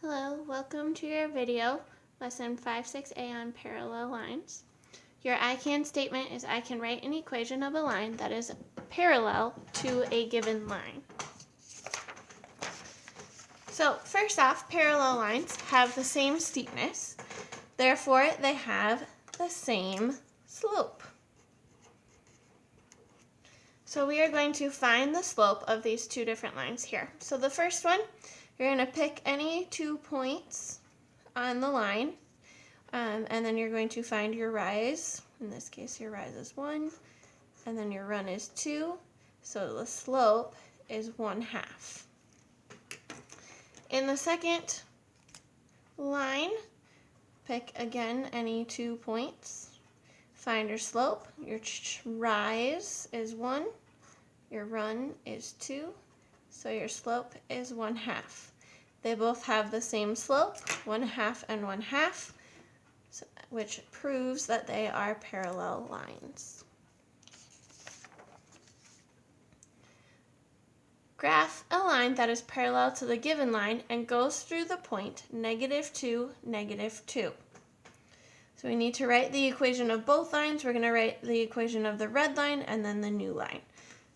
Hello, welcome to your video, lesson 5-6A on parallel lines. Your I can statement is I can write an equation of a line that is parallel to a given line. So first off, parallel lines have the same steepness, therefore they have the same slope. So we are going to find the slope of these two different lines here. So the first one, you're going to pick any 2 points on the line, and then you're going to find your rise. In this case, your rise is 1, and then your run is 2. So the slope is 1/2. In the second line, pick again any 2 points. Find your slope. Your rise is 1, your run is 2, so your slope is 1/2. They both have the same slope, 1/2 and 1/2, which proves that they are parallel lines. Graph a line that is parallel to the given line and goes through the point -2, -2. So we need to write the equation of both lines. We're going to write the equation of the red line and then the new line.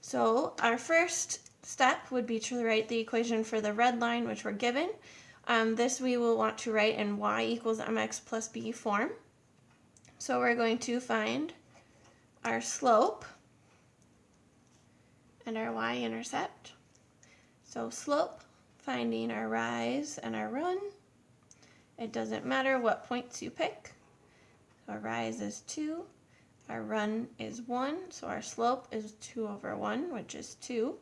So our first step would be to write the equation for the red line, which we're given. This we will want to write in y equals mx plus b form. So we're going to find our slope and our y-intercept. So slope, finding our rise and our run. It doesn't matter what points you pick. Our rise is 2, our run is 1, so our slope is 2/1, which is 2x,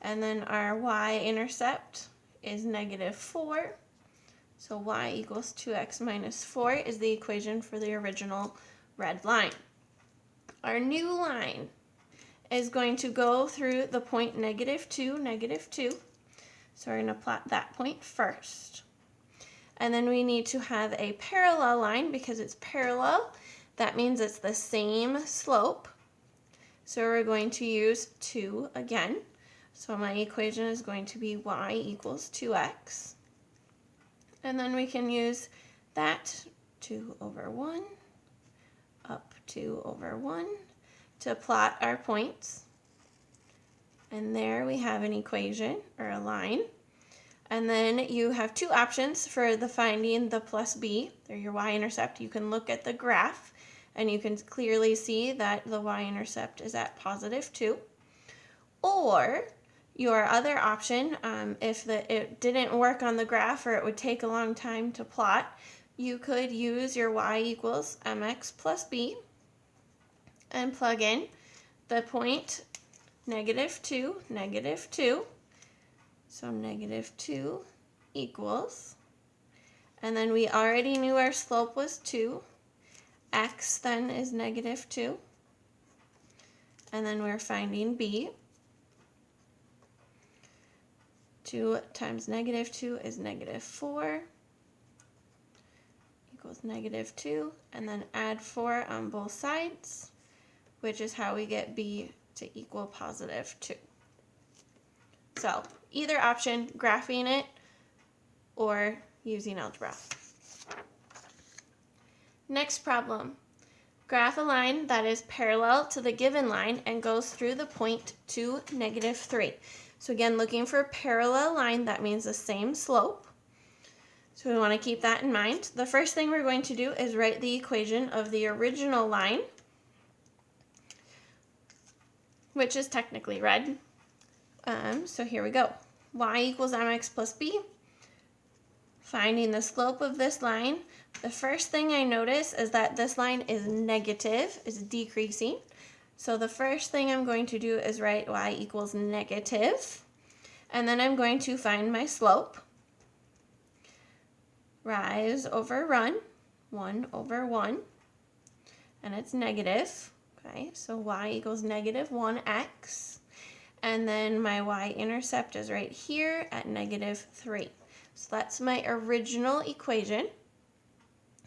and then our y-intercept is -4, so y equals 2x minus 4 is the equation for the original red line. Our new line is going to go through the point -2, -2, so we're going to plot that point first. And then we need to have a parallel line because it's parallel. That means it's the same slope. So we're going to use 2 again. So my equation is going to be y equals 2x. And then we can use that 2/1 up 2/1 to plot our points. And there we have an equation or a line. And then you have 2 options for the finding the plus b, or your y-intercept. You can look at the graph and you can clearly see that the y-intercept is at +2. Or your other option, if it didn't work on the graph or it would take a long time to plot, you could use your y equals mx plus b and plug in the point -2, -2. So -2 equals, and then we already knew our slope was 2. X then is -2. And then we're finding b. 2 times -2 is -4 equals -2, and then add 4 on both sides, which is how we get b to equal +2. So either option, graphing it or using algebra. Next problem. Graph a line that is parallel to the given line and goes through the point 2, -3. So again, looking for a parallel line, that means the same slope. So we want to keep that in mind. The first thing we're going to do is write the equation of the original line, which is technically red. So here we go. Y equals mx plus b. Finding the slope of this line. The first thing I notice is that this line is negative, is decreasing. So the first thing I'm going to do is write y equals negative. And then I'm going to find my slope. Rise over run, 1/1. And it's negative. Okay, so y equals -1x. And then my y-intercept is right here at -3. So that's my original equation.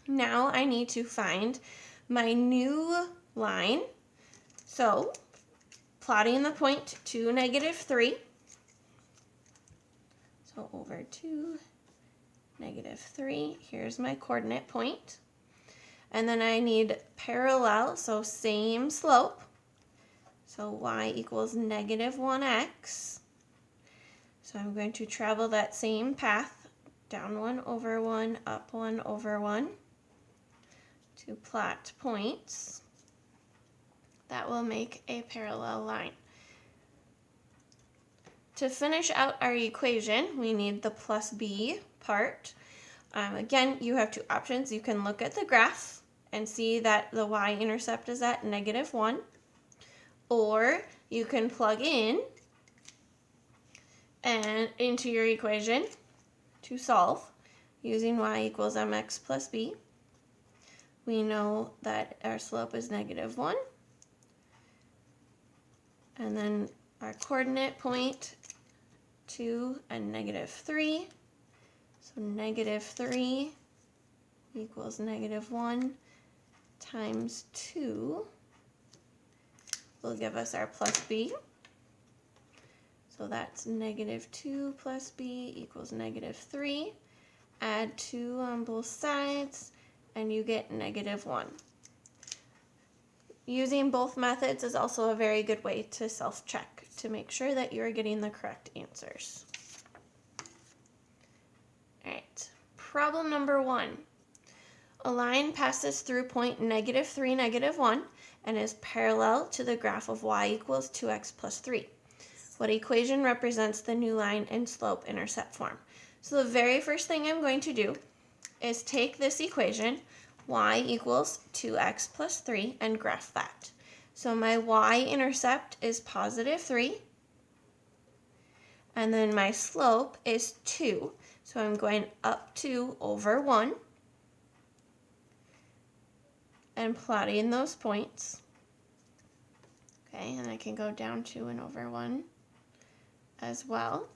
Now I need to find my new line. So plotting the point 2, -3. So So over 2, negative 3. Here's my coordinate point. And then I need parallel, so same slope. So y equals negative 1x. So I'm going to travel that same path, down 1 over 1, up 1 over 1, to plot points. That will make a parallel line. To finish out our equation, we need the plus b part. Again, you have two options. You can look at the graph and see that the y-intercept is at negative 1, or you can plug in and into your equation to solve using y equals mx plus b. We know that our slope is negative 1, and then our coordinate point 2 and negative 3. So negative 3 equals negative 1 times 2 will give us our plus b. So that's negative 2 plus b equals negative 3. Add 2 on both sides, and you get negative 1. Using both methods is also a very good way to self-check to make sure that you're getting the correct answers. All right, problem number 1. A line passes through point negative 3, negative 1, and is parallel to the graph of y equals 2x plus 3. What equation represents the new line in slope-intercept form? So the very first thing I'm going to do is take this equation, y equals 2x plus 3, and graph that. So my y-intercept is positive 3, and then my slope is 2. So I'm going up 2 over 1 and plotting those points. Okay, and I can go down 2 and over 1 as well.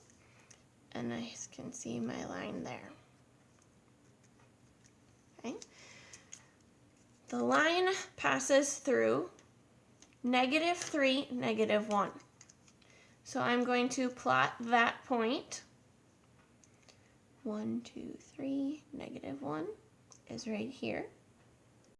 And I can see my line there. Okay. The line passes through negative 3, negative 1. So I'm going to plot that point. 1, 2, 3, negative 1 is right here.